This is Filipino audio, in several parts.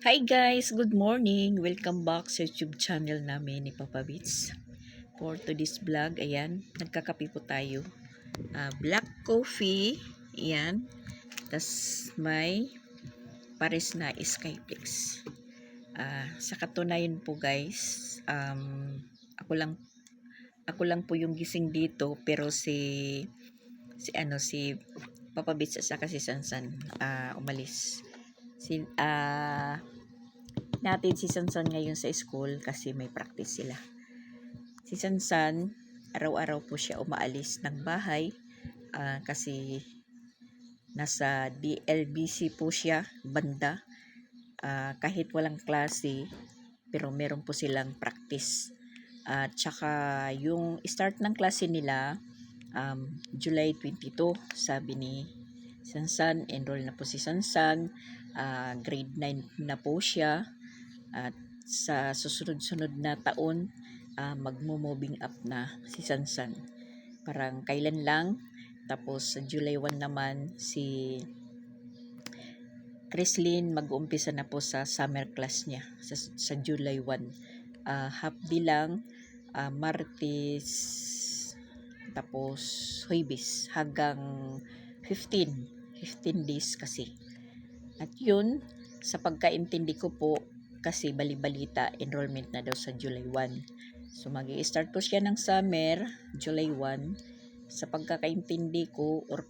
Hi guys, good morning. Welcome back sa YouTube channel namin ni Papa Beats. For today's vlog, ayan, nagkakape po tayo. Black coffee, ayan. Tas may pares na Skyflex. Sa katunayan po guys, ako lang po yung gising dito, pero si Papa Beats at saka si Sansan umalis. Natin si Sansan ngayon sa school kasi may practice sila. Si Sansan, araw-araw po siya umaalis ng bahay kasi nasa DLBC po siya, banda. Kahit walang klase, pero meron po silang practice. At saka yung start ng klase nila, July 22, sabi ni Sansan, enroll na po si Sansan, grade 9 na po siya. At sa susunod-sunod na taon, magmo-moving up na si Sansan. Parang kailan lang. Tapos sa July 1 naman, si Chrislyn mag-uumpisa na po sa summer class niya sa July 1. Half day lang, Martes, tapos Huwebes, hanggang 15 days kasi. At yun, sa pagkaintindi ko po, kasi bali-balita, enrollment na daw sa July 1. So, mag-i-start po siya ng summer, July 1. Sa pagkakaintindi ko, or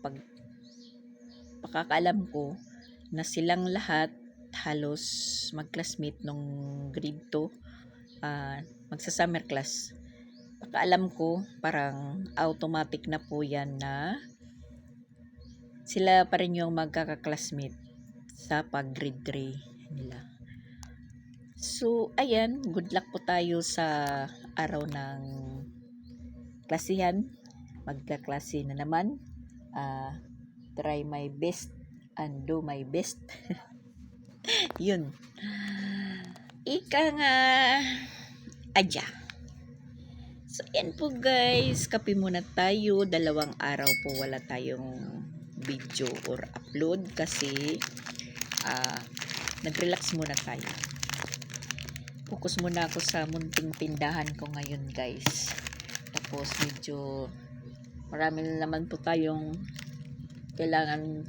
pakakaalam ko, na silang lahat halos mag-classmate nung grade 2, magsa-summer class. Pakaalam ko, parang automatic na po yan na sila pa rin yung magkaka-classmate sa pag-grade 3 nila. So, ayan, good luck po tayo sa araw ng klasihan. Magkaklase na naman. Try my best and do my best. Yun. Ika nga, adya. So, ayan po guys. Kape muna tayo. 2 araw po wala tayong video or upload kasi nag-relax muna tayo. Focus muna ako sa munting tindahan ko ngayon guys. Tapos medyo marami na naman po tayong kailangan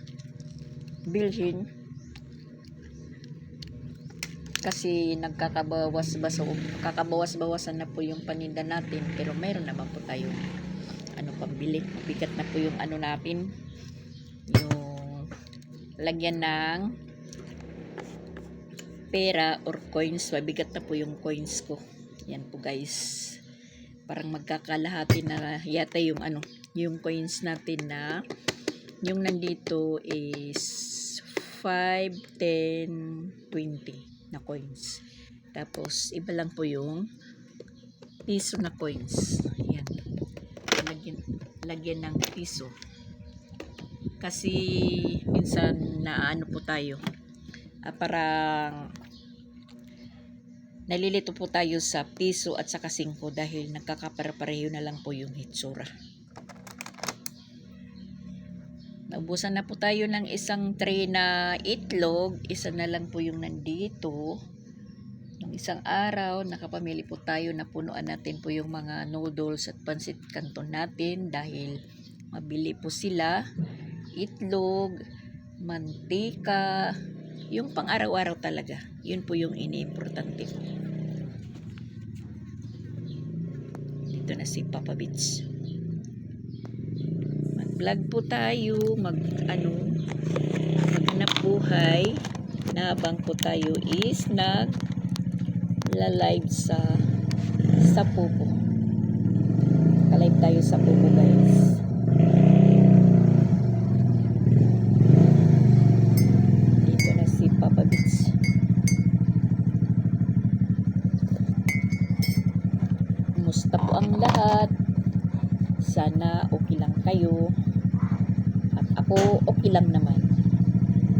bilhin kasi kakabawas-bawasan na po yung paninda natin, pero meron naman po tayong pambili. Bigat na po yung natin, yung lagyan ng pera or coins. Mabigat na po yung coins ko. Yan po guys. Parang magkakalahati na yata yung yung coins natin na yung nandito is 5, 10, 20 na coins. Tapos iba lang po yung piso na coins. Yan. Lagyan ng piso. Kasi minsan na po tayo. Parang nalilito po tayo sa piso at saka 5 dahil nagkakapare-pareho na lang po yung hitsura. Naubusan na po tayo ng isang tray na itlog. Isa na lang po yung nandito. Nung isang araw, nakapamili po tayo na punuan natin po yung mga noodles at pansit canton natin dahil mabili po sila. Itlog, mantika, yung pang araw-araw talaga. Yun po yung iniimportante ko. Dito na si Papa Beats. Mag-vlog po tayo, maghanap buhay na habang po tayo is nag-live sa Pupo. Ka-live tayo sa Pupo guys. Dito na si Papa Beats. Kumusta po ang lahat? Sana okay lang kayo. At ako okay lang naman.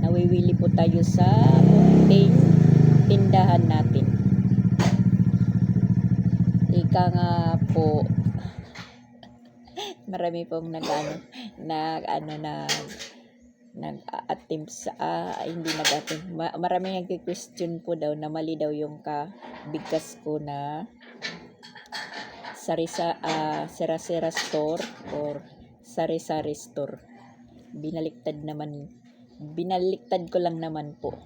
Nawiwili po tayo sa munting tindahan natin. Ika nga po, marami pong nag-attempt sa hindi nag-attempt. Marami nagki-question po daw na mali daw yung bigkas ko na sari-sara store or sari-sari store. Binaliktad ko lang naman po.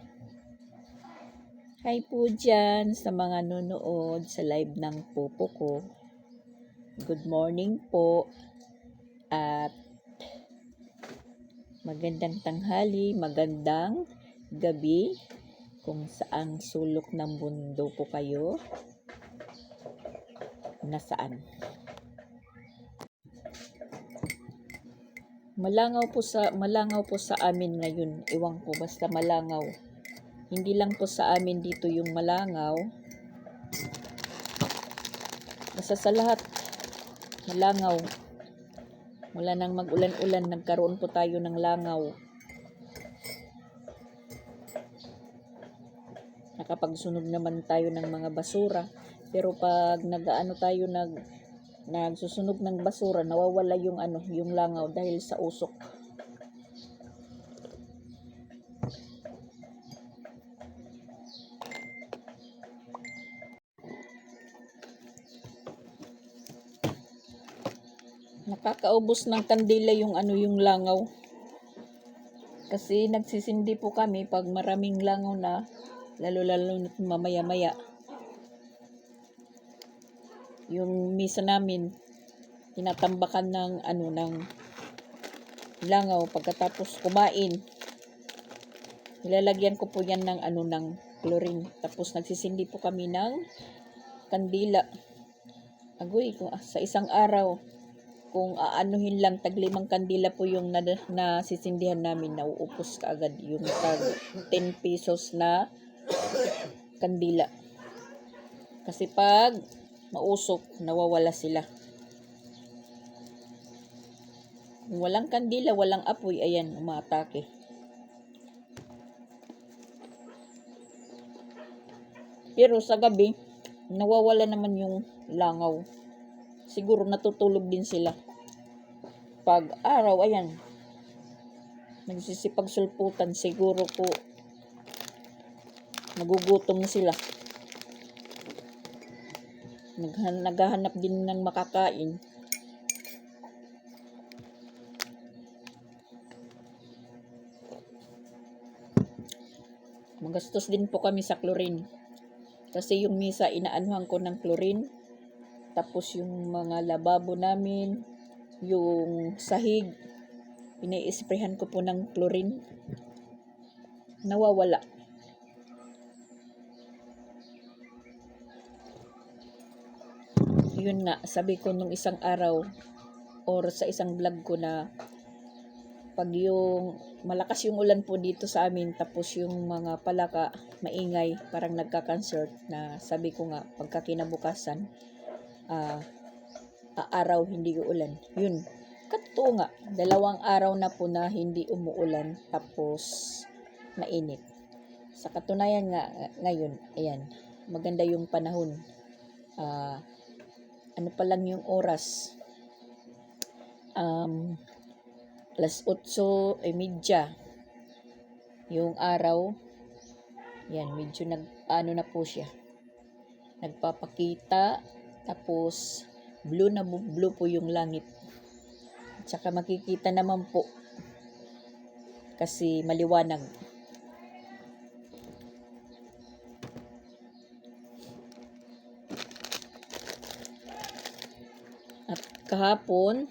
Hi po dyan sa mga nunood sa live ng pupo ko. Good morning po at magandang tanghali, magandang gabi kung saang sulok ng mundo po kayo. Nasaan? Malangaw po sa amin ngayon. Ewan ko, basta malangaw. Hindi lang po sa amin dito yung malangaw. Basta sa lahat malangaw. Wala nang mag-ulan-ulan, nagkaroon po tayo ng langaw. Nakapagsunog naman tayo ng mga basura. Pero pag nagsusunog ng basura, nawawala yung langaw dahil sa usok. Nakakaubos ng kandila yung langaw. Kasi nagsisindi po kami pag maraming langaw na, lalo mamaya-maya. Yung misa namin, tinatambakan ng langaw pagkatapos kumain. Nilalagyan ko po yan ng chlorine. Tapos nagsisindi po kami ng kandila. Agoy, sa isang araw, kung aanuhin lang, tag 5 kandila po yung nasisindihan namin, nauupos kaagad yung tag 10 pesos na kandila. Kasi pag mausok, nawawala sila. Kung walang kandila, walang apoy, ayan, umaatake. Pero sa gabi, nawawala naman yung langaw. Siguro natutulog din sila. Pag araw, ayan, nagsisipagsulputan, siguro po nagugutom na sila. Naghahanap din ng makakain. Magastos din po kami sa chlorine. Kasi yung misa, inaanuhan ko ng chlorine. Tapos yung mga lababo namin, yung sahig, ini-sprayhan ko po ng chlorine. Nawawala. Yun nga, sabi ko nung isang araw or sa isang vlog ko na pag yung malakas yung ulan po dito sa amin, tapos yung mga palaka maingay, parang nagka-concert, na sabi ko nga pagkakinabukasan araw hindi uulan. Yun, katotoo nga, 2 araw na po na hindi umuulan, tapos mainit. Sa katunayan nga ngayon, ayan, maganda yung panahon. Ano pa lang yung oras, alas 8:30 yung araw. Yan, medyo na po siya, nagpapakita. Tapos blue na blue po yung langit. At saka makikita naman po kasi maliwanag. At kahapon,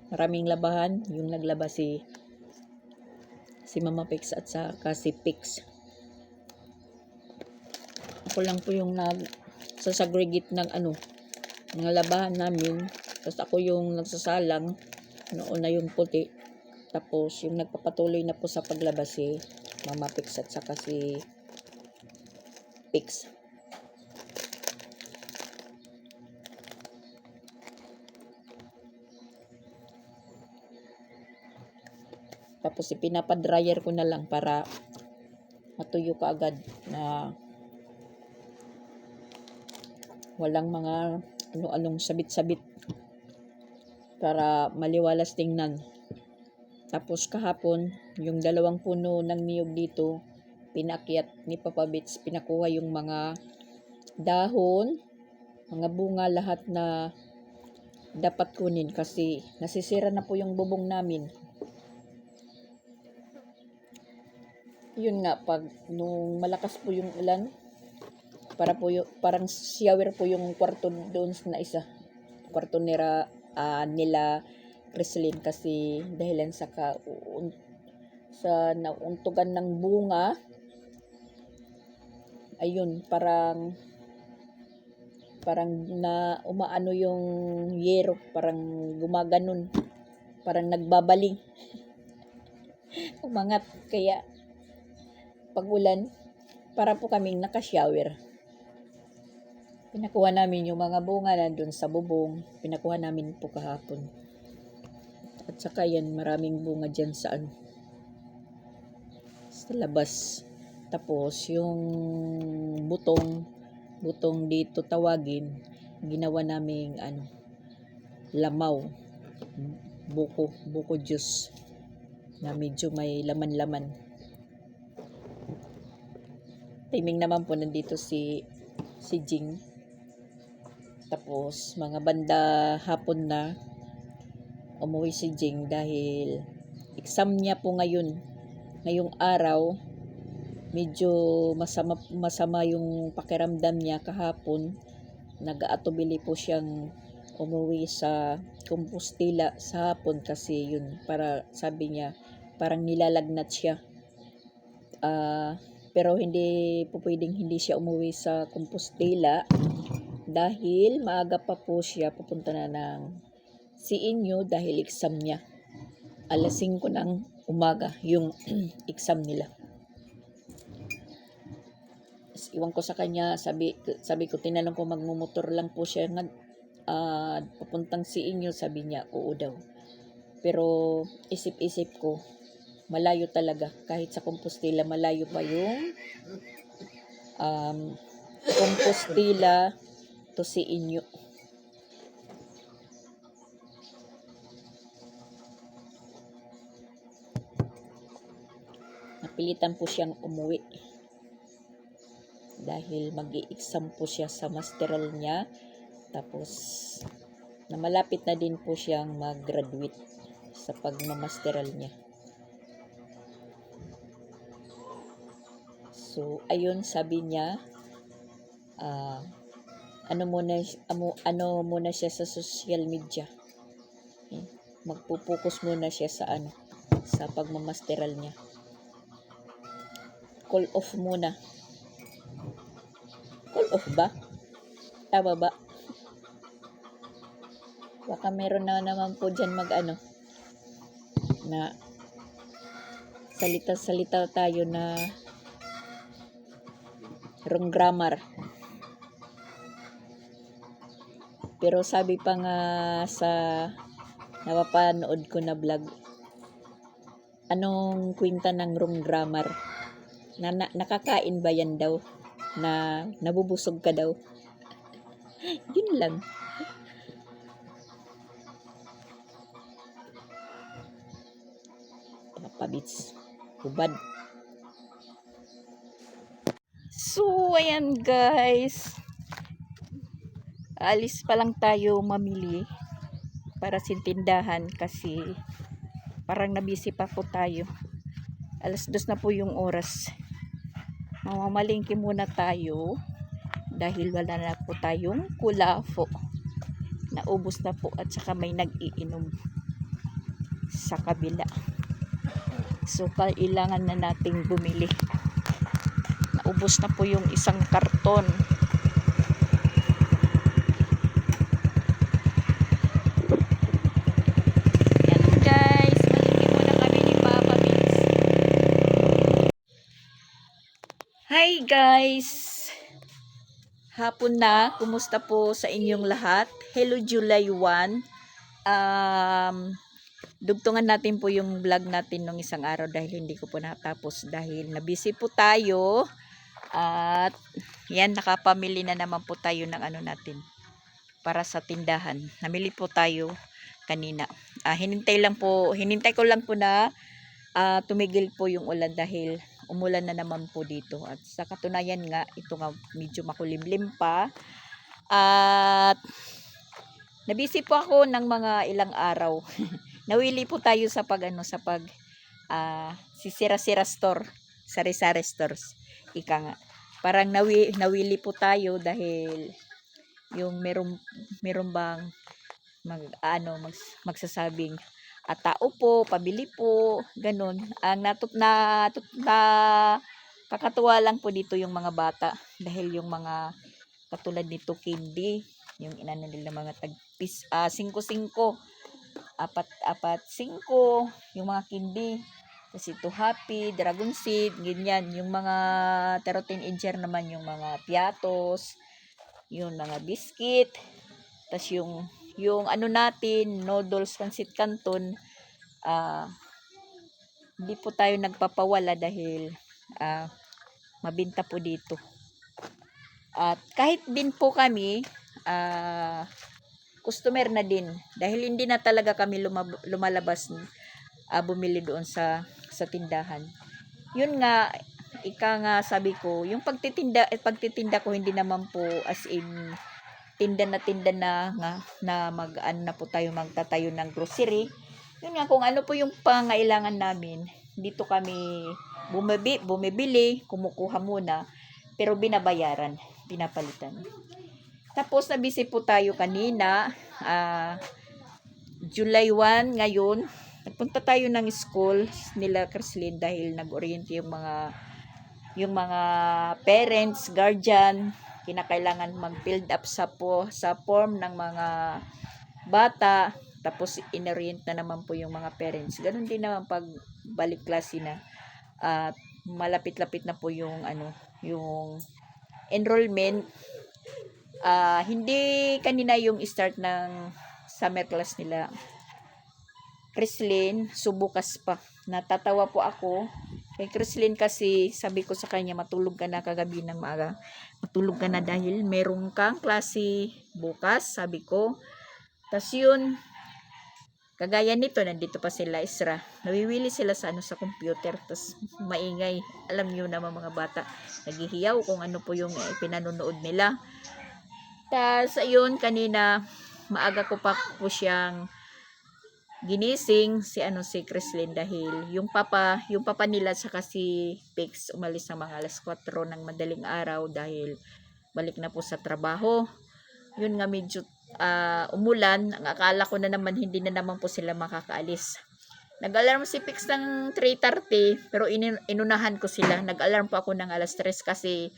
maraming labahan. Yung naglaba si Mama Pix at saka si Pix. Ako lang po yung nagsasagregate ng mga labahan namin. Tapos ako yung nagsasalang. Noon na yung puti. Tapos yung nagpapatuloy na po sa paglaba si Mama Pix at saka si Pix. Tapos ipinapadryer ko na lang para matuyo kaagad, na walang mga ano-anong sabit-sabit, para maliwalas tingnan. Tapos kahapon, yung dalawang puno ng niyog dito, pinakyat ni Papa Bits, pinakuha yung mga dahon, mga bunga, lahat na dapat kunin kasi nasisira na po yung bubong namin. Yun nga, pag nung malakas po yung ulan, parang shower po yung kwarto doon na isa. Kwarto nila Creslin kasi dahilan sa nauntugan ng bunga, ayun, parang na umaano yung yero, parang gumaganon, parang nagbabaling. Umangat, kaya pag ulan, para po kaming naka-shower. Pinakuha namin yung mga bunga na doon sa bubong, pinakuha namin po kahapon. At saka yan, maraming bunga dyan sa labas. Tapos yung butong dito tawagin, ginawa naming lamaw, buko juice na medyo may laman-laman. Timing naman po nandito si Jing. Tapos mga banda hapon na umuwi si Jing dahil exam niya po ngayong araw. Medyo masama yung pakiramdam niya kahapon. Nag-aatubili po siyang umuwi sa Compostela sa hapon kasi yun, para sabi niya parang nilalagnat siya. Pero hindi po pwedeng hindi siya umuwi sa Compostela dahil maaga pa po siya pupunta na ng CNU dahil exam niya. Alas 5 ng umaga yung exam nila. Iwan ko sa kanya, sabi ko, tinanong ko magmumotor lang po siya papuntang CNU, sabi niya oo daw. Pero isip-isip ko, malayo talaga, kahit sa Compostela malayo pa yung Compostela to CNU. Napilitan po siyang umuwi dahil mag-i-exam po siya sa masteral niya, tapos na malapit na din po siyang mag-graduate sa pagmamasteral niya. So ayun, sabi niya ano muna siya sa social media. Magpo-focus muna siya sa pagmamasteral niya. Call off muna. Call off ba? Tama ba? Baka meron na naman po dyan na salita tayo na wrong grammar. Pero sabi pa nga sa napapanood ko na vlog, anong kwenta ng wrong grammar? Nakakain ba yan daw? Na nabubusog ka daw? Yun lang. Pabits. Hubad. So, ayan guys. Alis pa lang tayo mamili para sa tindahan kasi parang nabisi pa po tayo. Alas 2 na po yung oras. Mamamalingki muna tayo dahil wala na po tayong kulafo. Naubos na po at saka may nag-iinom sa kabila. So, kailangan na nating bumili. Naubos na po yung isang karton. Yan guys, malingki muna kami ni Papa Bits. Hi guys! Hapon na, kumusta po sa inyong lahat? Hello July 1. Dugtungan natin po yung vlog natin nung isang araw dahil hindi ko po natapos dahil nabisi po tayo. At yan, nakapamili na naman po tayo ng natin para sa tindahan. Namili po tayo kanina. Hinintay ko lang po na tumigil po yung ulan dahil umulan na naman po dito. At sa katunayan nga, ito nga medyo makulimlim pa. At nabisi po ako ng mga ilang araw. Nawili po tayo sa sisira-sira store, sari-sari stores. Ika nga. Parang nawili po tayo dahil yung meron bang magsasabing tao po, pabili po, ganun. Ang kakatuwa lang po dito yung mga bata dahil yung mga katulad nito candy, yung inano nila mga tagpis 5-5, apat 5, yung mga candy. Kasi ito happy, dragon seed, ganyan. Yung mga 13 incher naman yung mga piatos, yung mga biscuit, tas yung ano natin, noodles, pancit canton, hindi po tayo nagpapawala dahil mabinta po dito. At kahit din po kami, customer na din dahil hindi na talaga kami lumalabas bumili doon sa tindahan. Yun nga, sabi ko, yung pagtitinda ko hindi naman po as in tinda na na po tayo magtatayo ng grocery. Yun nga, kung ano po yung pangailangan namin, dito kami bumibili, kumukuha muna, pero binabayaran, pinapalitan. Tapos nabisi po tayo kanina, July 1 ngayon, nagpunta tayo ng school nila Crislin dahil nag-oriente yung mga parents, guardian, kinakailangan mag-build up sa form ng mga bata, tapos inorient na naman po yung mga parents. Ganun din naman pag balik klase na, malapit-lapit na po yung yung enrollment. Hindi kanina yung start ng summer class nila Crislin, subukas pa. Natatawa po ako kay Crislin kasi sabi ko sa kanya, matulog ka na kagabi ng maaga. Matulog ka na dahil meron kang klase bukas, sabi ko. Tas yun, kagaya nito, nandito pa sila Isra. Nawiwili sila sa sa computer, tas maingay. Alam niyo naman mga bata, naghihiyaw kung ano po yung pinanonood nila. Tas ayun, kanina maaga ko pa po siyang ginising si Crislin dahil yung papa nila sa si Pix umalis ng mga alas 4 ng madaling araw dahil balik na po sa trabaho. Yun nga, medyo umulan. Ang akala ko na naman hindi na naman po sila makakaalis. Nag-alarm si Pix ng 3:30 pero inunahan ko sila. Nag-alarm po ako ng alas 3 kasi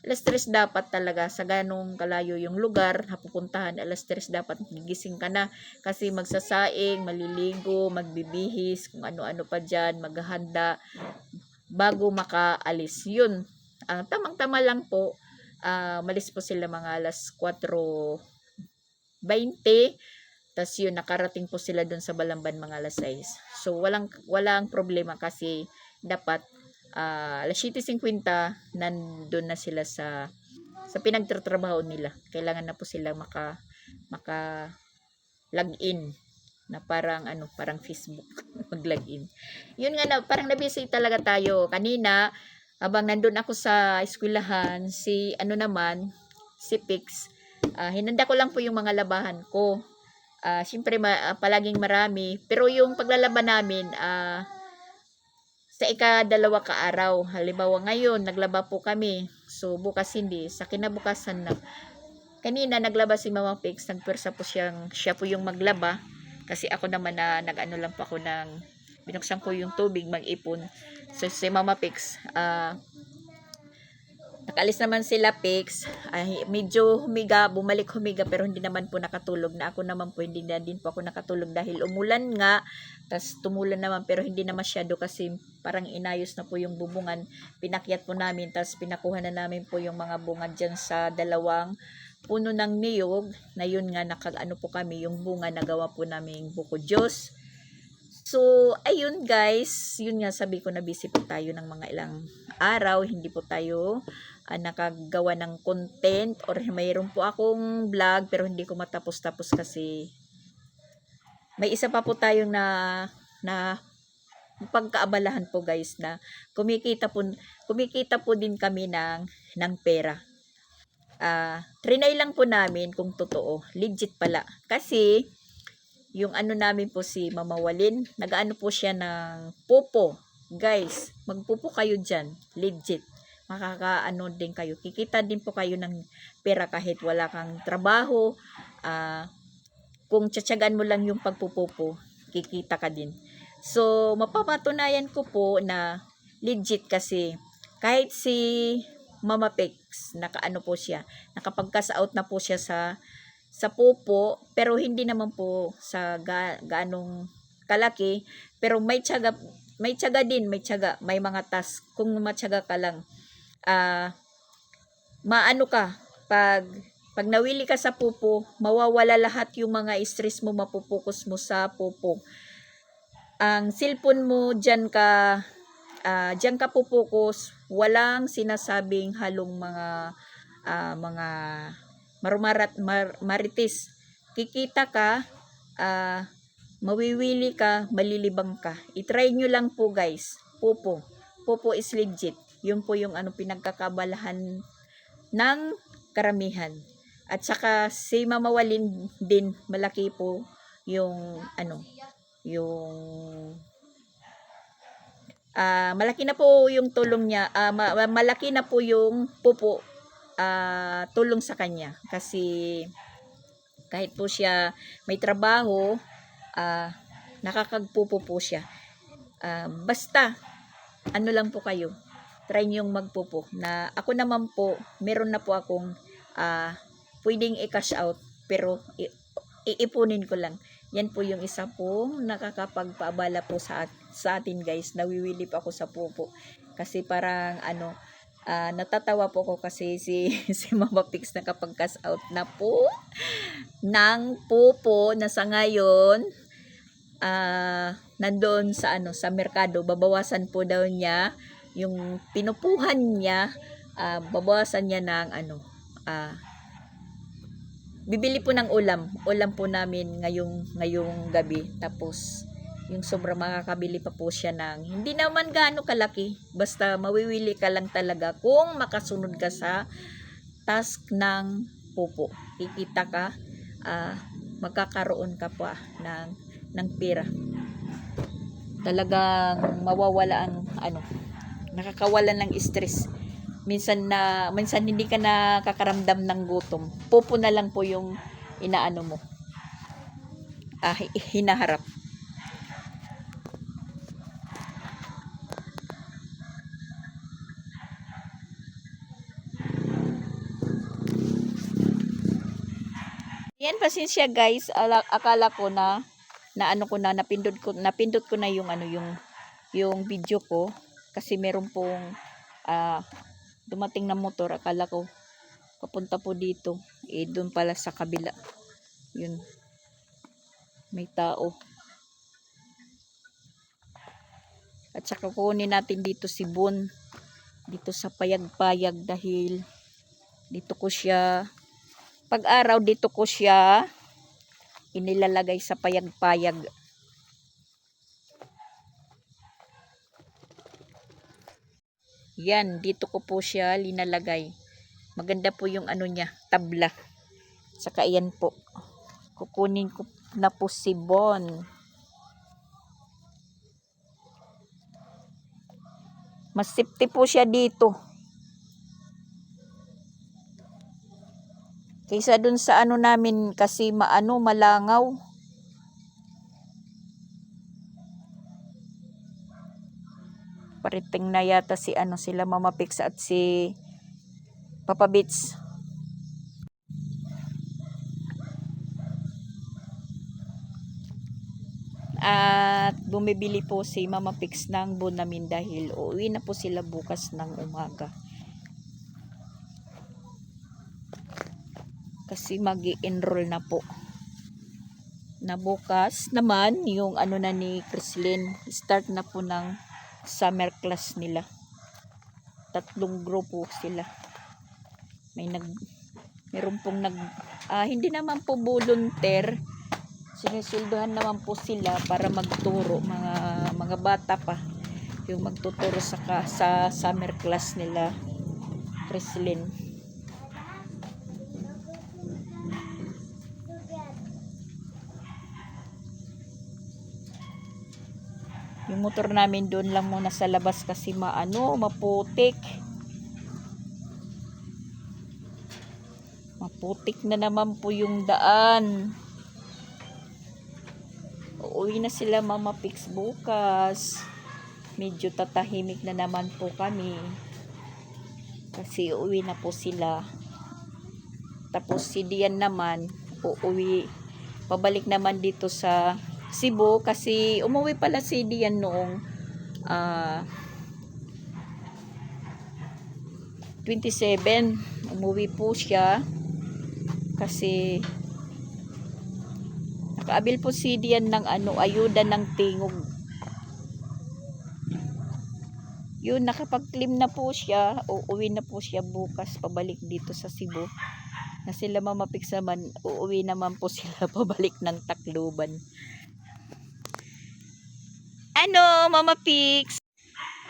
alas 3 dapat talaga sa ganong kalayo yung lugar na pupuntahan. Alas 3 dapat gigising ka na kasi magsasaing, maliligo, magbibihis, kung ano-ano pa dyan, maghahanda bago makaalis. Yun, tamang-tama lang po. Malis po sila mga alas 4:20. Tas yun, nakarating po sila dun sa Balamban mga alas 6. So walang problema kasi dapat alas 7:50 nandun na sila sa pinagtatrabaho nila. Kailangan na po sila maka login na parang Facebook mag-login. Yun nga na, parang nabisi talaga tayo kanina habang nandun ako sa eskwelahan. Si Pix, hinanda ko lang po yung mga labahan ko. Siyempre palaging marami, pero yung paglalaban namin sa ika-2 araw. Halimbawa ngayon, naglaba po kami. So, bukas hindi. Sa kinabukasan na. Kanina, naglaba si Mama Pix. Nagpwersa po siya po yung maglaba. Kasi ako naman nag-ano lang po ako binuksan ko yung tubig, mag-ipon. So, si Mama Pix, nakaalis naman sila Pix. Medyo bumalik humiga pero hindi naman po nakatulog na. Ako naman po hindi na din po ako nakatulog dahil umulan nga. Tas tumulan naman pero hindi na masyado kasi parang inayos na po yung bubungan. Pinakyat po namin tas pinakuha na namin po yung mga bunga dyan sa 2 puno ng niyog. Na yun nga po kami yung bunga nagawa po namin buko Diyos. So, ayun guys, yun nga sabi ko na busy po tayo ng mga ilang araw. Hindi po tayo nakagawa ng content or mayroon po akong vlog pero hindi ko matapos-tapos kasi may isa pa po tayong na pagkaabalahan po guys, na kumikita po din kami ng pera. Trinay lang po namin kung totoo, legit pala. Kasi yung ano namin po, si Mama Walin, nag-ano po siya ng pupo. Guys, magpupo kayo dyan, legit. Makakaano din kayo, kikita din po kayo ng pera kahit wala kang trabaho. Kung tsatsagan mo lang yung pagpupupo, kikita ka din. So, mapapatunayan ko po na legit, kasi kahit si Mama Pex, nakaano po siya, nakapag-cash out na po siya sa pupo, pero hindi naman po sa gaanong kalaki, pero may tiyaga din, may mga task. Kung matyaga ka lang, maano ka, pag nawili ka sa pupo, mawawala lahat yung mga stress mo, mapupokus mo sa pupo. Ang cellphone mo, diyan ka pupokus, walang sinasabing halong mga marites. Kikita ka, mawiwili ka, malilibang ka. I-try nyo lang po guys, pupo is legit. Yun po yung pinagkakabalahan ng karamihan. At saka si Mama Walin din, malaki po yung malaki na po yung tulong niya, malaki na po yung pupo tulong sa kanya, kasi kahit po siya may trabaho, nakakagpupo po siya. Basta ano lang po kayo, try niyong magpupo. Na ako naman po, meron na po akong pwedeng i-cash out, pero iipunin ko lang. Yan po yung isa pong nakakapagpaabala po sa atin guys. Nawiwili pa ako sa pupo. Kasi parang natatawa po ako kasi si Mama Pix nakapag-cash out na po ng pupo na sa ngayon nandoon sa merkado. Babawasan po daw niya yung pinupuhan niya, babawasan niya ng bibili po ng ulam po namin ngayong gabi. Tapos yung sobra, makakabili pa po siya ng hindi naman gaano kalaki, basta mawiwili ka lang talaga kung makasunod ka sa task ng pupo. Kikita ka, magkakaroon ka pa ng pera. Talagang mawawala ang nakakawalan ng stress. Minsan hindi ka nakakaramdam ng gutom. Pupo na lang po yung inaano mo, hinaharap. Yan, pasensya guys, akala ko napindot ko na yung video ko, kasi meron pong dumating na motor. Akala ko papunta po dito, doon pala sa kabila. Yun, may tao. At saka kunin natin dito si Bon dito sa payag-payag, dahil dito ko siya pag-araw, dito ko siya inilalagay sa payag-payag. Yan, dito ko po siya linalagay. Maganda po yung niya, tabla. Saka yan po, kukunin ko na po si Bon. Mas safety po siya dito kaysa dun sa namin, kasi malangaw. Pariting na yata sila Mama Pix at si Papa Bits. At bumibili po si Mama Pix ng Bon namin, dahil uuwi na po sila bukas ng umaga. Kasi mag-i-enroll na po. Na bukas naman yung na ni Crislin, start na po ng summer class nila. 3 grupo sila. Meron pong hindi naman po volunteer, Sinusulduhan naman po sila para magturo, mga bata pa. Yung magtuturo sa summer class nila, Creslin. Yung motor namin doon lang muna sa labas kasi maputik. Maputik na naman po yung daan. Uuwi na sila Mama Pix bukas. Medyo tatahimik na naman po kami. Kasi uuwi na po sila. Tapos si Dian naman uuwi. Pabalik naman dito sa Cebu kasi umuwi pala si Dian noong 27. Umuwi po siya kasi nakaabil po si Dian ng ayuda ng tingog. Yun, nakapag-claim na po siya. Uuwi na po siya bukas pabalik dito sa Cebu. Na sila Mama Pix naman, uuwi naman po sila pabalik ng Tacloban. Mama Pix?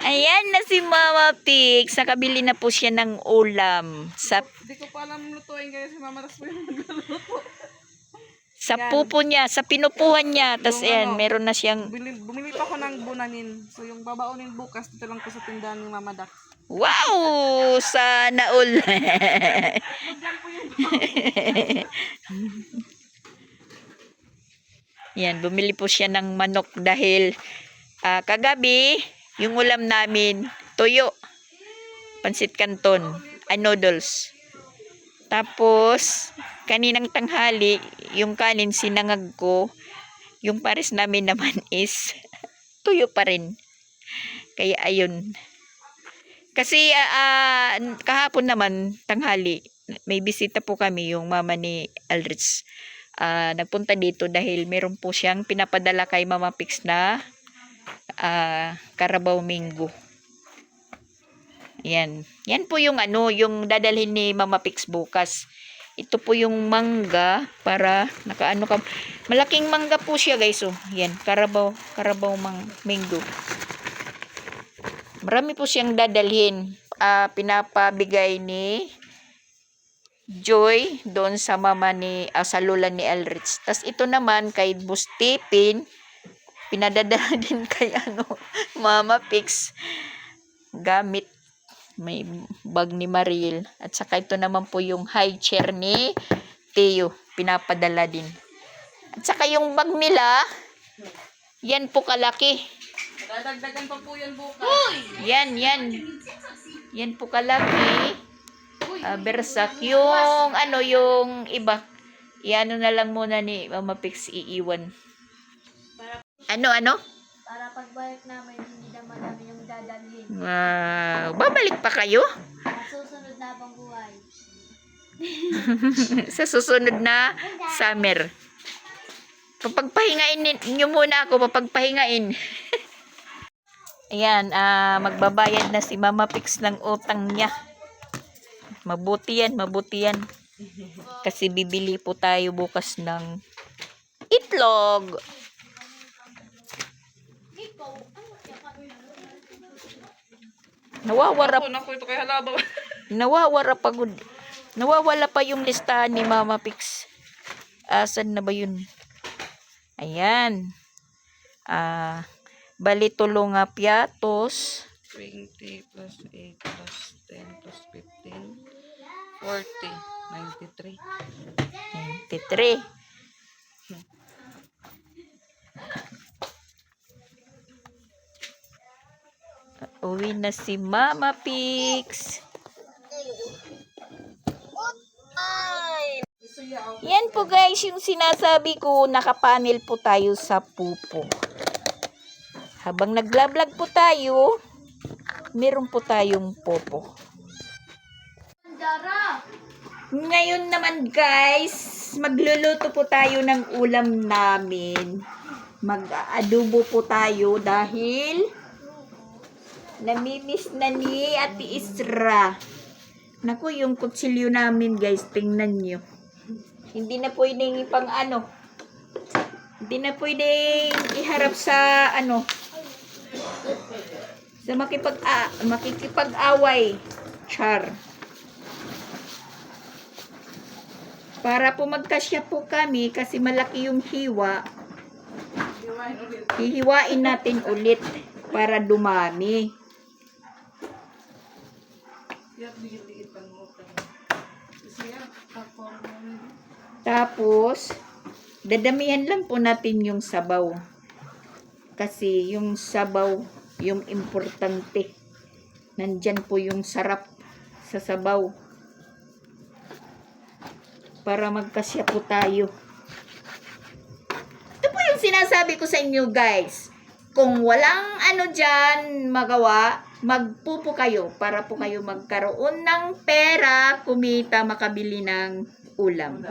Ayan na si Mama Pix. Nakabili na po siya ng ulam. Hindi ko pa alam lutuin kaya si Mama tas po yung nagluluto. Sa pupo niya, sa pinupuhan niya. Tapos ayan, meron na siyang... Bumili pa ako ng bunanin. So yung babaonin bukas, dito lang ko sa tindahan ng Mama Dax. Wow! Sana all. Yan, bumili po siya ng manok dahil kagabi, yung ulam namin, tuyo, pansit canton, noodles. Tapos, kaninang tanghali, yung kanin sinangag ko, yung pares namin naman is tuyo pa rin. Kaya ayun. Kasi kahapon naman, tanghali, may bisita po kami, yung mama ni Aldrich. Nagpunta dito dahil meron po siyang pinapadala kay Mama Pix na Carabao Mingo. Yan. Yan po yung yung dadalhin ni Mama Pix bukas. Ito po yung mangga para malaking mangga po siya, guys. Oh, yan, Carabao Mingo. Marami po siyang dadalhin. Pinapabigay ni Joy doon sa mama sa lola ni Elrich. Tas ito naman kay Bustipin, pinadadala din kay Mama Pix gamit. May bag ni Maril. At saka ito naman po yung high chair ni Teo. Pinapadala din. At saka yung bag nila, yan po kalaki. Dadagdagan pa po yan bukas. Yan. Yan po kalaki. Bersak. Yung yung iba. Iano na lang muna ni Mama Pix iiwan. Para pagbalik namin, hindi naman namin yung dadalhin. Babalik pa kayo? Susunod na habang buhay. Sa susunod na summer. Papagpahingain nyo muna ako, papagpahingain. Ayan, magbabayad na si Mama Pix ng utang niya. Mabuti yan. Kasi bibili po tayo bukas ng itlog. Nawawala pa yung listahan ni Mama Pix. Asan na ba yun? Ayan. Bali tulong piatos. 20 plus 8 plus 10 plus 15. 40. 93. 93. Uwi na si Mama Pix. Yan po guys, yung sinasabi ko, nakapanel po tayo sa pupo. Habang nagla-vlog po tayo, meron po tayong popo. Ngayon naman guys, magluluto po tayo ng ulam namin. Mag-adobo po tayo dahil namimiss na ni Ate Isra. Naku, yung kutsilyo namin guys, tingnan nyo. Hindi na po hiningi pang Hindi na pwedeng iharap sa ano, sa makikipag-away. Char. Para po magkasya po kami kasi malaki yung hiwa, Iwain ulit. hihiwain natin ulit para dumami. Yan, digit-digit pa mo. Kasi yan, tapos Tapos, dadamihan lang po natin yung sabaw. Kasi yung sabaw, yung importante. Nandyan po yung sarap sa sabaw. Para magkasya po tayo. Ito po yung sinasabi ko sa inyo, guys. Kung walang ano dyan magawa, magpupo kayo para po kayo magkaroon ng pera, kumita, makabili ng ulam.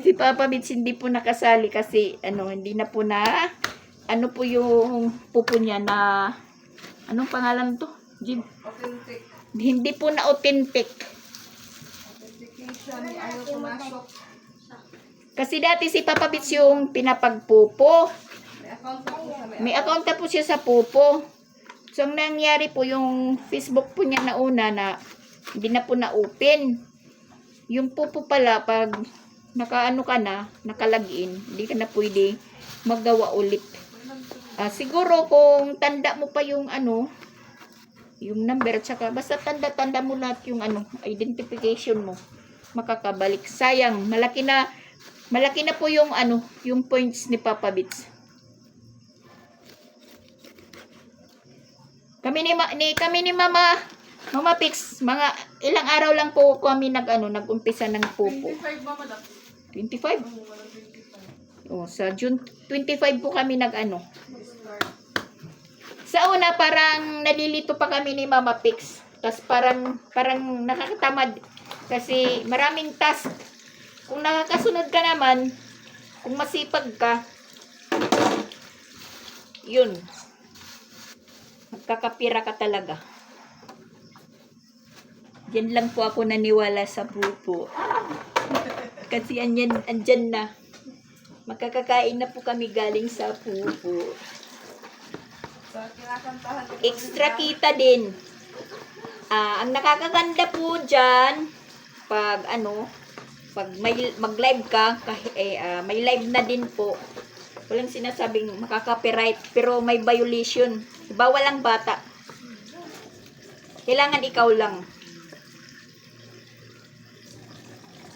Si Papa Bits hindi po nakasali kasi hindi na po na po yung pupo niya na anong pangalan to? Jim? authentic. Hindi po na authentic. Authentication, ayaw pumasok. Kasi dati si Papa Bits yung pinapagpupo. May account na po sa May account na po siya sa pupo. So, ang nangyari po yung Facebook po niya na una na hindi na po na-open. Yung pupo pala, pag nakaano ka na, nakalagin, hindi ka na pwede magawa ulit. Siguro kung tanda mo pa yung yung number, tsaka basta tanda-tanda mo lahat yung identification mo, makakabalik. Sayang, malaki na po yung yung points ni Papa Bits. Kami ni Mama Pix, mga ilang araw lang po kami nag-umpisa ng pupo. 25 mama daw. 25? Walang 25. Oh, sa June 25 po kami Start. Sa una parang nalilito pa kami ni Mama Pix. Tapos parang nakakatamad kasi maraming task. Kung nakakasunod ka naman, kung masipag ka, yun. Magkakapira ka talaga. Diyan lang po ako naniwala sa pupo. Kasi andyan na. Makakakain na po kami galing sa pupo. So, kinakantahan ko po Extra sila. kita din. Ang nakakaganda po dyan, pag mag-live ka, may live na din po. Walang sinasabing makaka-copyright, pero may violation. Bawal ang bata. Kailangan ikaw lang.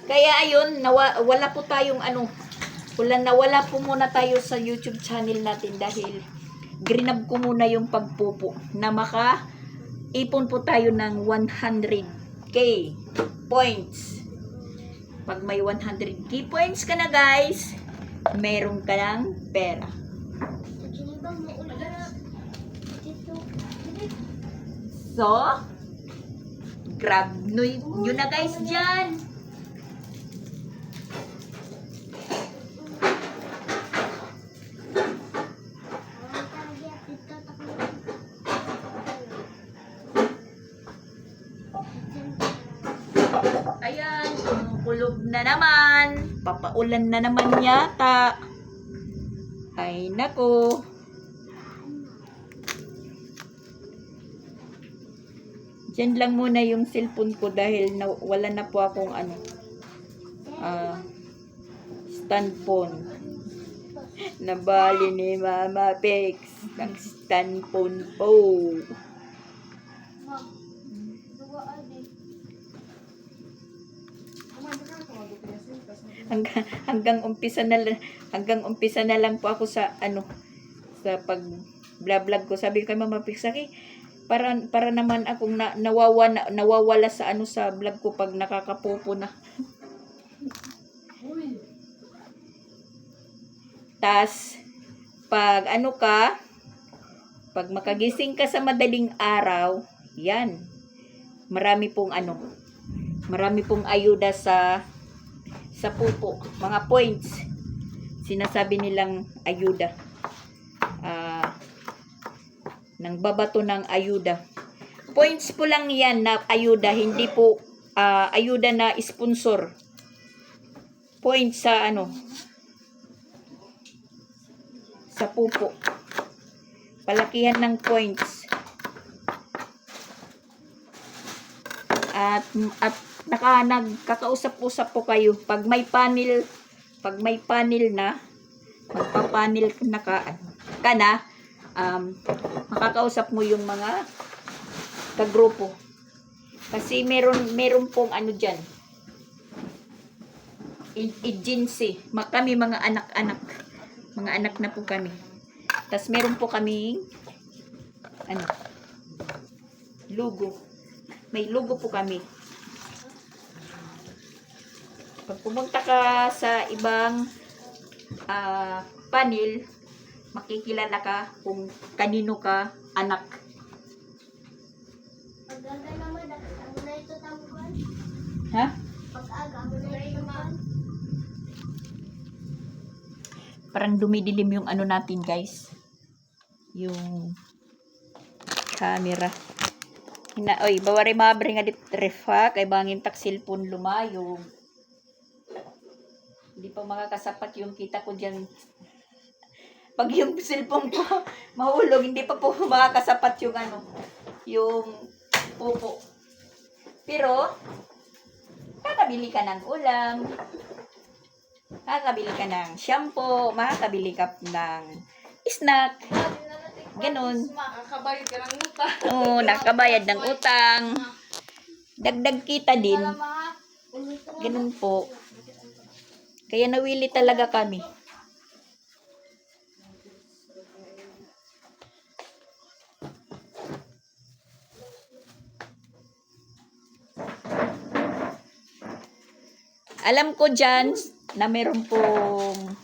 Kaya ayun, wala po tayong nawala po muna tayo sa YouTube channel natin dahil grinab ko muna yung pagpupo na maka-ipon po tayo ng 100k points. Pag may 100k points ka na, guys, meron ka ng pera. So, grab nyo na, guys, dyan. Ayan, kumukulog na naman. Papaulan na naman yata. Ay, nako. Diyan lang muna yung cellphone ko dahil wala na po akong stand phone. Nabali ni Mama Pix ng stand phone po. Hanggang umpisa na lang po ako sa sa pag vlog ko. Sabi ko kay Mama Pix, para naman akong nawawala sa sa vlog ko pag nakakapupo na. Tas pag pag makagising ka sa madaling araw, yan. Marami pong ayuda sa pupo, mga points. Sinasabi nilang ayuda. Nang babato ng ayuda. Points po lang yan na ayuda, hindi po ayuda na sponsor. Point sa sa pupo. Palakihan ng points. At nagkakausap-usap po kayo pag may panel na magpapanel ka na, makakausap mo yung mga kagrupo. Kasi meron pong diyan. Agency. Kami mga anak-anak. Mga anak na po kami. Tapos meron po kaming logo. May logo po kami. Pag pumunta ka sa ibang panel, makikilala ka kung kanino ka anak. Pag-aga naman, ako na ito tambuhan. Ha? Pag-aga, ako na ito tambuhan. Parang dumidilim yung natin, guys. Yung camera. Oy, bawari mabre nga dit refa kay bangin tak cellphone lumayo. Hindi pa makakasapat yung kita ko diyan. Pag yung cellphone ko mahulog, hindi pa po makakasapat yung yung pupo. Pero kakabili ka ng ulam, kakabili ka ng shampoo, makakabili ka ng snack. Ganon. Nakakabayad ka ng utang. Oo, nakabayad ng utang. Dagdag kita din. Ganon po. Kaya nawili talaga kami. Alam ko dyan na meron pong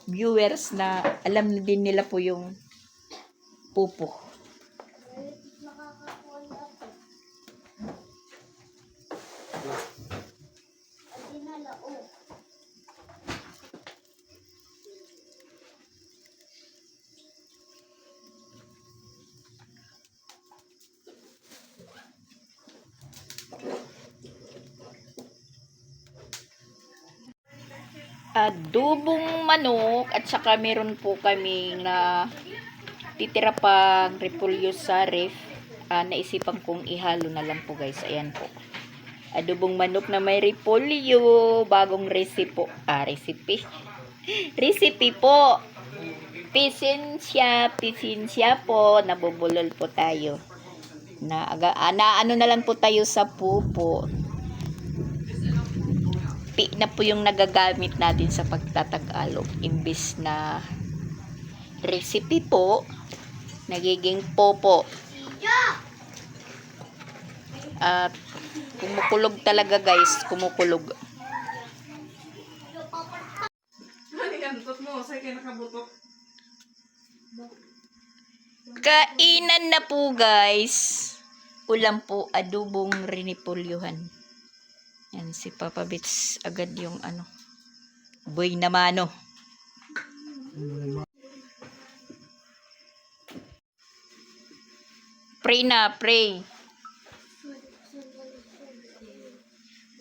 viewers na alam din nila po yung pupo. Adobong manok at saka meron po kaming na titira pang repolyo sa ref. Naisipan kong ihalo na lang po, guys. Ayan po. Adobong manok na may repolyo. Bagong recipe. Recipe po. Pisensya po. Nabubulol po tayo. Na lang po tayo sa pupo. Na po yung nagagamit natin sa pagtatagalog. Imbis na recipe po, nagiging popo. At kumukulog talaga, guys. Kumukulog. Ano yan? Tot mo. Sa'yo kayo nakabutok. Kainan na po, guys. Ulam po, adobong rinipolyuhan. Yan, si Papa Bits agad yung buhay na mano. Pray na, pray.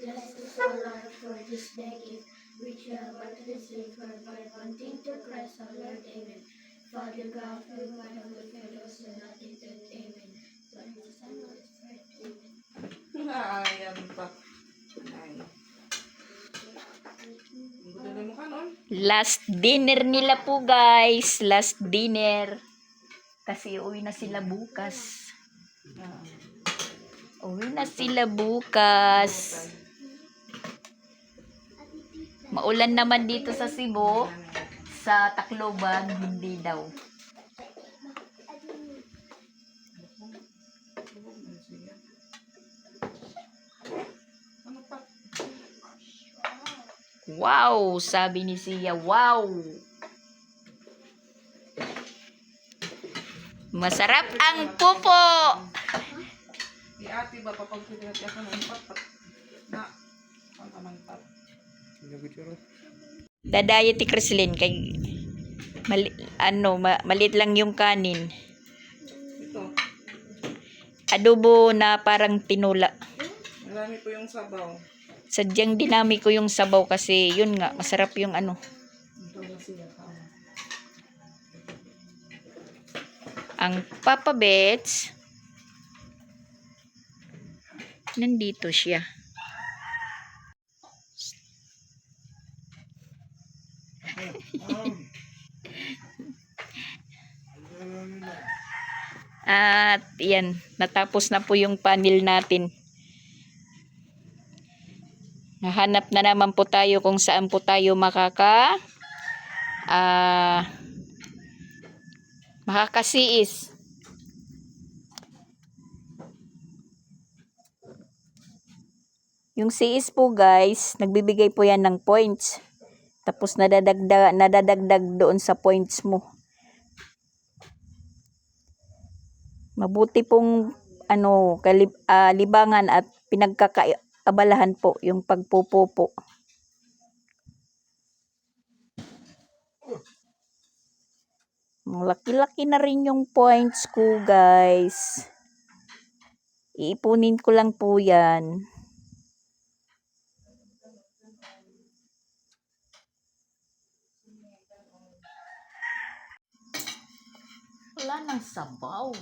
Bless us, O Lord, for this day gift, which you have but received for by wanting to Christ our Lord. Amen. Father God, for the God of the fellows and nothing to Amen. Son of the Son, Holy Spirit. Amen. Ayan pa. Ay. Buto mo ka nun? Last dinner nila po, guys. Last dinner. Kasi uwi na sila bukas. Uwi na sila bukas. Maulan naman dito sa Cebu. Sa Tacloban, hindi daw. Wow! Sabi ni Sia, wow! Masarap ang pupo! Di ate ba, papagpipinati ako ng papat. Na, pangkamangpat. Dadaya ti Crislin kay maliit lang yung kanin. Ito. Adobo na parang tinula. Marami po yung sabaw. Sadyang dinami ko yung sabaw kasi yun nga, masarap yung ano. Ito na siya. Ang Papa Bets, nandito siya. At yan, natapos na po yung panel natin. Nahanap na naman po tayo kung saan po tayo makakasiis. Yung siis po guys, nagbibigay po yan ng points. Tapos nadadagdag doon sa points mo. Mabuti pong libangan at pinagkakaabalahan po yung pagpupupo. Laki-laki na rin yung points ko guys. Iipunin ko lang po yan. Wala nang sabaw.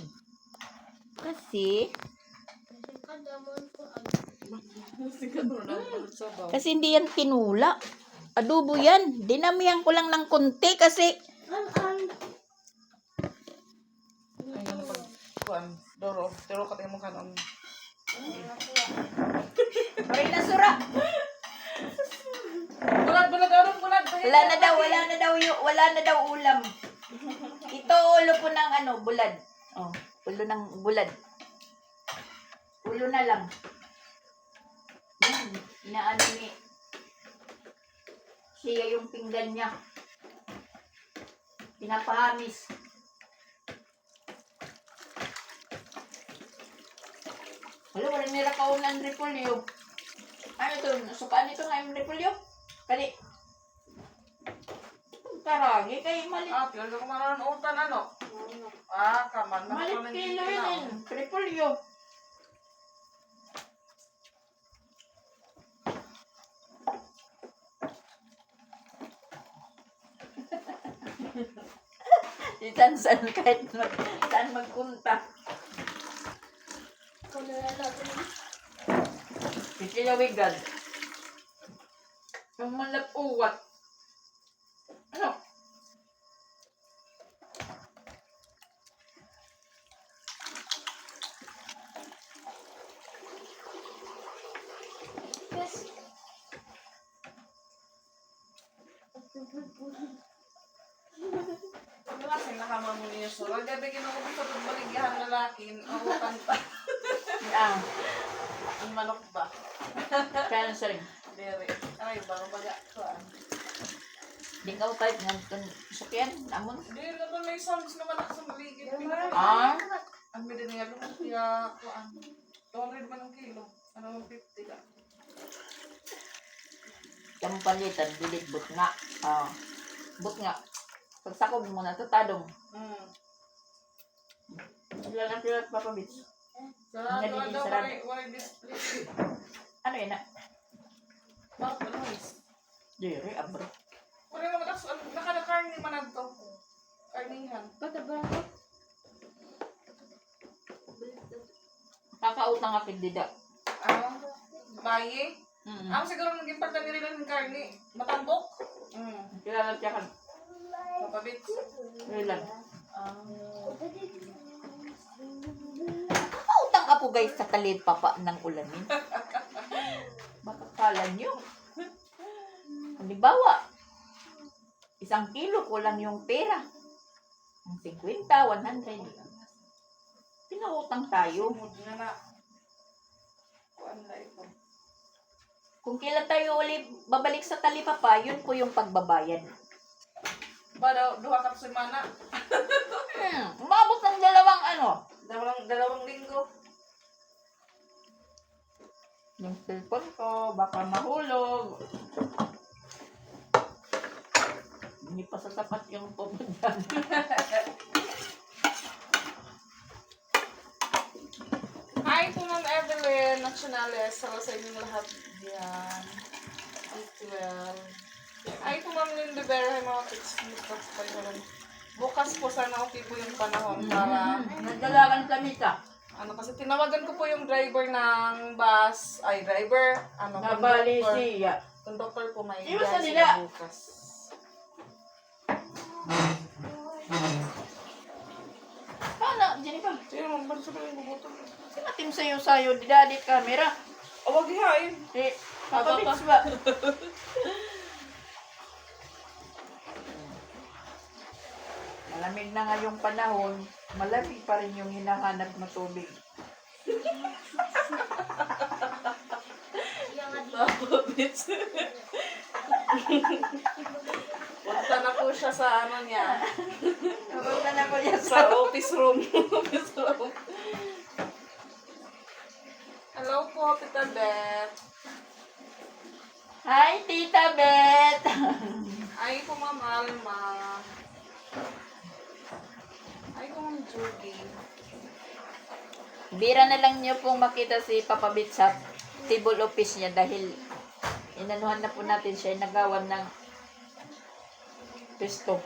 Kasi hindi yan tinula. Adobo yan. Dinamihan ko lang ng konti kasi Ay, ano pag kuan, Doro, Doro ka tayo mo kanon. Ay, nasura. Bulad, Doro, bulad. Wala na daw ulam. Ito ulo po ng bulad. Oh, ulo ng bulad. Ulo na lang. Yan, inaano ni siya yung pinggan niya. Pinapahamis. Wala nila kaunan repolyo. Ano ito? Sukaan ito nga yung repolyo? Kali. Karagi kay malit. Ah, pinag ko maroon utan ano? Kaman. Malit kilo yun. Repolyo. Si Tansan kahit saan magpunta. Kisilawigan. Yung malapuwat. Ano? Ano kasi nakamamo niyo so? Gabi kinukuha sa pagbaligyan lalaki, utan pa. Ah, Ang manok ba? kaya sa rin. Dere. Ay, bang baga kuan. Di ka upay ng sukyan. Amon. Dere na may songs naman ako sa maligid. Ah. Ang bidin niya lumpia kuan. 200 man ang kilo. Ano 50 ka? Yung palitan, bilit but nga. Ah. But nga. Pagsakog mo na tutadong. Ilan ang pilat papabits? Sarado Hindi, daw sarado. wala display. Ano yun na? Bakit ano is? Diri, abro. Wala naman ako, nakana-carne man ang to. Carnihan. Kakautang akin dida. Bayi. Mm. Ang siguro naging pagka nila ng carne, matambok. Kilala siya kan. Papabits. Ilan? Kakautang ka po guys sa kalit papa ng ulamin. Makakala nyo. Halimbawa, 1 kilo kulang yung pera. Ang 50, 100. Pinautang tayo. Sumod na na. Kuan na ito. Kung kailan tayo ulit babalik sa talipapa, yun po yung pagbabayad. Ba, duha ka semana. Umabot ng Dalawang linggo. yung cellphone ko, baka mahulog. Hindi pa sasapat yung pupuntan. Hi, Hi po Ma'am Evelyn Nacionales. Hello sa inyong lahat. Yan. Well. Hi po Ma'am Linda Vera. Hi mga kids. Bukas po sana okay po yung panahon para Nagdalagan kami ka. ano kasi tinawagan ko po yung driver ng bus. Ay, driver. Ano, Nabali conductor. siya. Conductor po may Iwas na biyahe nila. sila bukas. Paano, Jennifer? Sino mong ba sabihin yung gugutom? Sinatim sa'yo, didadit camera. O, wag ihain. Eh, kapabits ba? Malamig na ngayong panahon, malamig pa rin yung hinahanap mo tubig. Bitch. Punta na po siya sa ano niya. Napunta na ko yan Sa office room. Office room. Hello po, Tita Beth. Hi, Tita Beth! Ay po, Ma'am Alma. Ay po, Ma'am Judy. Bira na lang niyo pong makita si Papa Bit sa table office niya dahil inanuhan na po natin siya, nagawan ng pesto.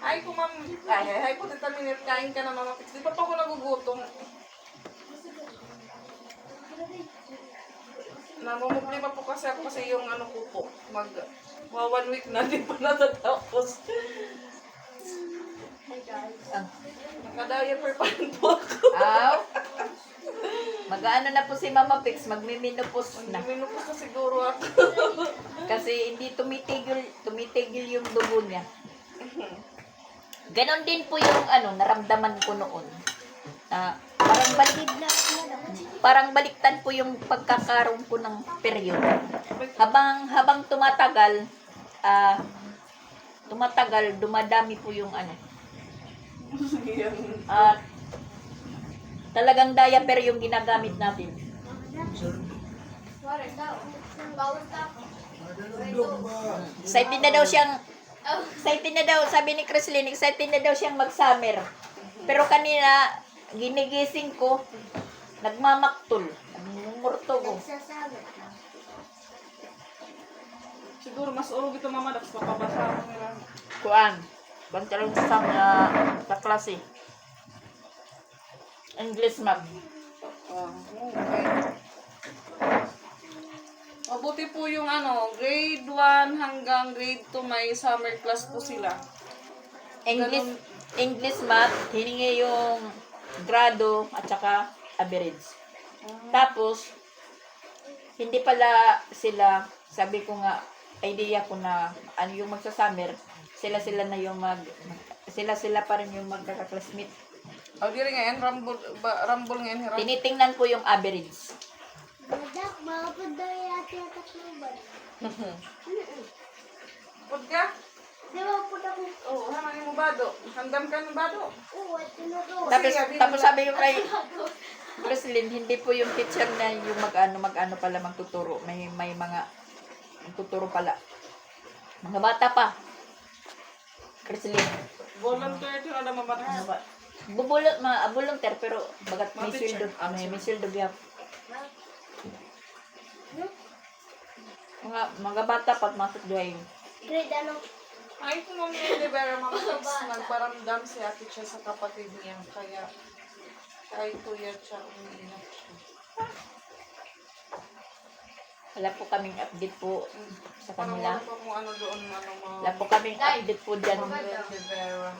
Ay po, Ma'am. Ay po, Tita Minit. Kain ka na, Mama Pix. Di pa pa ako nagugutom. Namumproblema po kasi ako kasi yung ano ko po. Mag 1 week na, di pa natatapos. Ah. Naka-diaper pa rin po ako. Aw. Mag-ano na po si Mama Pix, magmiminopause na. Minupos na siguro ako. Kasi hindi tumitigil yung dugo niya. Ganon din po yung naramdaman ko noon. Parang baliktad po yung pagkakaroon ko ng period. Habang tumatagal, dumadami po yung talagang diaper yung ginagamit natin. Excited na daw, sabi ni Chrislyn, excited na daw siyang mag-summer. Pero kanina, ginigising ko, nagmamaktol, nagmumurto ko. Siguro mas urog ito, Mama. Dapat papabasa ako nila. Kuan, bantalong sa klase. English ma'am. Okay. Mabuti po yung grade 1 hanggang grade 2 may summer class po sila. English math, hiningi yung grado at saka average. Tapos, hindi pala sila, sabi ko nga, idea ko na yung magsa-summer, sila pa rin yung magkaka-classmate. O, di rin ngayon, rumble ngayon, hirap. Tinitingnan ko yung average. Madak, makapod daw yung ate at takluban. Pud ka? Di ba po ako? Oo, hamangin mo bado. Handam ka ng bado. Oo, ito na to. Tapos sabi ko kay Chrislyn, hindi po yung teacher na yung mag-ano pala magtuturo. May mga magtuturo pala. Mga bata pa. Chrislyn. Volunteer ito na naman ba? Volunteer pero bagat may Mga teacher. sweldo. May sweldo biya. Mga bata pa masuk doon. Grade ano? Ay, kung mong nilibera, Mama Fix, nagparamdam si ate siya sa kapatid niya. Kaya, kahit tuyat siya, umiiyak siya. Wala po kaming update po sa kanila. Parang wala pa kung ano doon, mga Wala po kaming update po dyan. Rivera.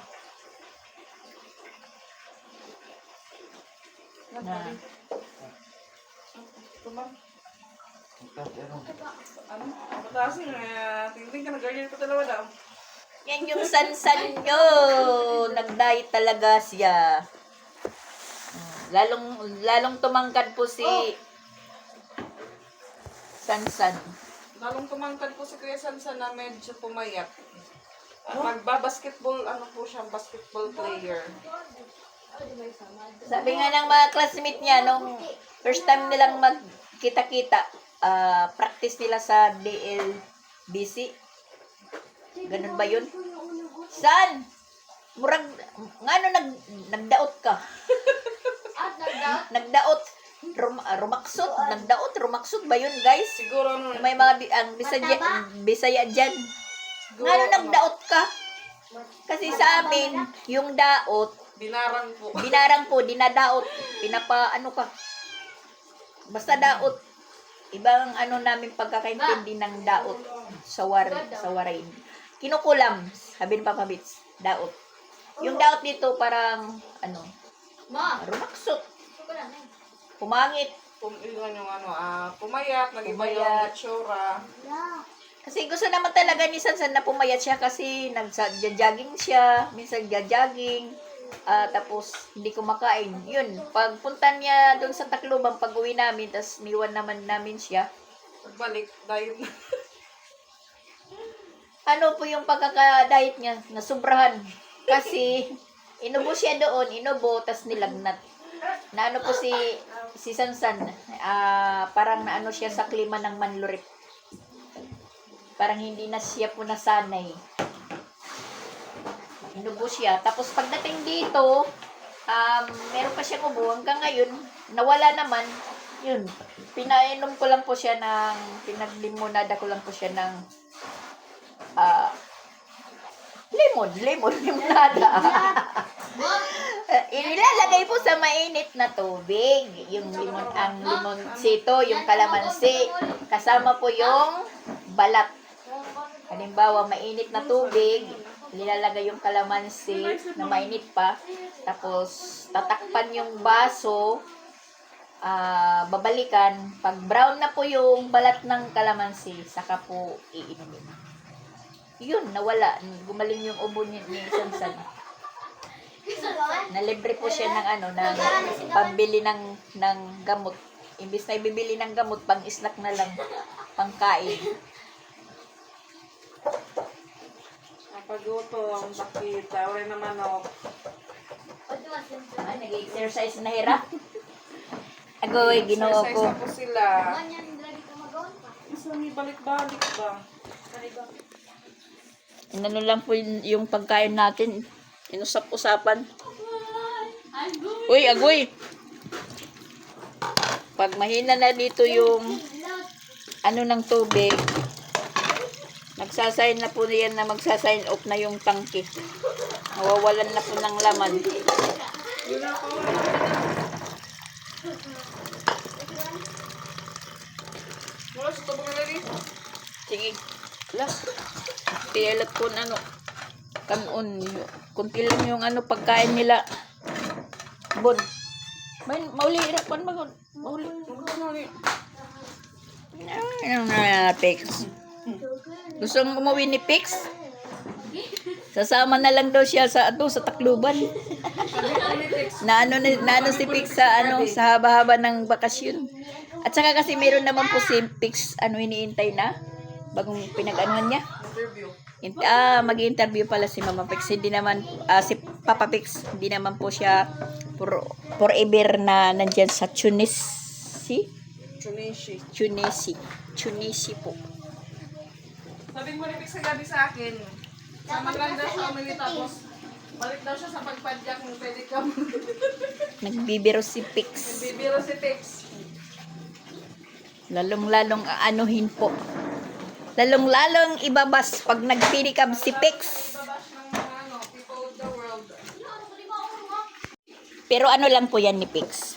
Na, Tumam. Ano? Patasin, tingting ka na ganyan ko dalawa daw. yan yung sansan nyo. Nag-diet talaga siya. Lalong tumangkad po si Sansan. Lalong tumangkad po si Kuya Sansa na medyo pumayat. Magbabasketball, po siya, basketball player. Sabi nga ng mga classmate niya, nung first time nilang magkita-kita, practice nila sa DLBC. Ganun ba yun? San? Murag, nagdaot ka? At nagdaot. Rumaksot ba yun, guys? Siguro ano, May mga ang Bisaya dyan. Ngano nagdaot ka? Kasi sa amin, yung daot, binarang po. dinadaot, ano ka. Basta daot. Ibang ano namin pagkakaintindi ng daot sa waray. Kinukulam, sabi ni Papa Bits, daot. Yung daot dito parang, rumaksot. Pumangit. Pumayat, nag-iba yung Pumayat. itsura. Kasi gusto naman talaga ni Sansan na pumayat siya kasi nagja-jogging siya, minsan jogging, tapos hindi kumakain. Yun, pagpunta niya doon sa Tacloban, pag-uwi namin, tapos niwan naman namin siya. Pagbalik, dahil Ano po yung pagkaka-diet niya, nasubrahan. Kasi, inubo siya doon, tapos nilagnat. Na ano po si Sansan, parang naano siya sa klima ng Manlurit. Parang hindi na siya po nasanay. Inubo siya. Tapos pagdating dito, meron pa siyang ubo. Hanggang ngayon, nawala naman. Yun. Pinainom ko lang po siya pinaglimonada ko lang po siya ng limonada. Inilalagay po sa mainit na tubig. Yung limonsito, yung kalamansi. Kasama po yung balat. Halimbawa, mainit na tubig, nilalagay yung kalamansi na mainit pa, tapos tatakpan yung baso, babalikan, pag brown na po yung balat ng kalamansi, saka po iinumin. Yun, nawala. Gumaling yung ubo ni Sansan. Nalibre po siya ng pambili ng gamot. Imbis na ibibili ng gamot, pang snack na lang, pangkain. Paggutom, sakit, tawari na manok. Nag-exercise na hirap. Agoy, ginoo ko. Exercise na po sila. Isang ibalik-balik ba? Inano lang po yung pagkain natin. Inusap-usapan. Uy, agoy! Pag mahina na dito yung ng tubig, nagsasign na po yan na magsasign off na yung tangke. Nawawalan na po ng laman. Wala sa tabang na rin. Sige. Ala. Tiyalat po kanon. Kunti lang yung pagkain nila. Bon. Mauli, irapan ba? Mauli. Pix. Gusto mong umuwi ni Pix? Sasama na lang daw siya sa Tacloban. na si Pix sa sa haba-haba ng bakasyon. At saka kasi meron naman po si Pix iniintay na bagong pinag-anuhan niya. Interview. Mag-interview pala si Mama Pix. Hindi naman si Papa Pix, hindi naman po siya forever na nandyan sa Tunisia po. Sabi mo ni Pix kagabi sa akin, sama lang daw siya umiwi tapos balik daw siya sa pagpadyak ng pedicab. Nagbibiro si Pix. Bibiro si Pix. Lalong-lalong anuhin po. Lalong-lalong ibabas pag nagpidikab si Pix. Babash ng mga people of the world. Pero ano lang po yan ni Pix.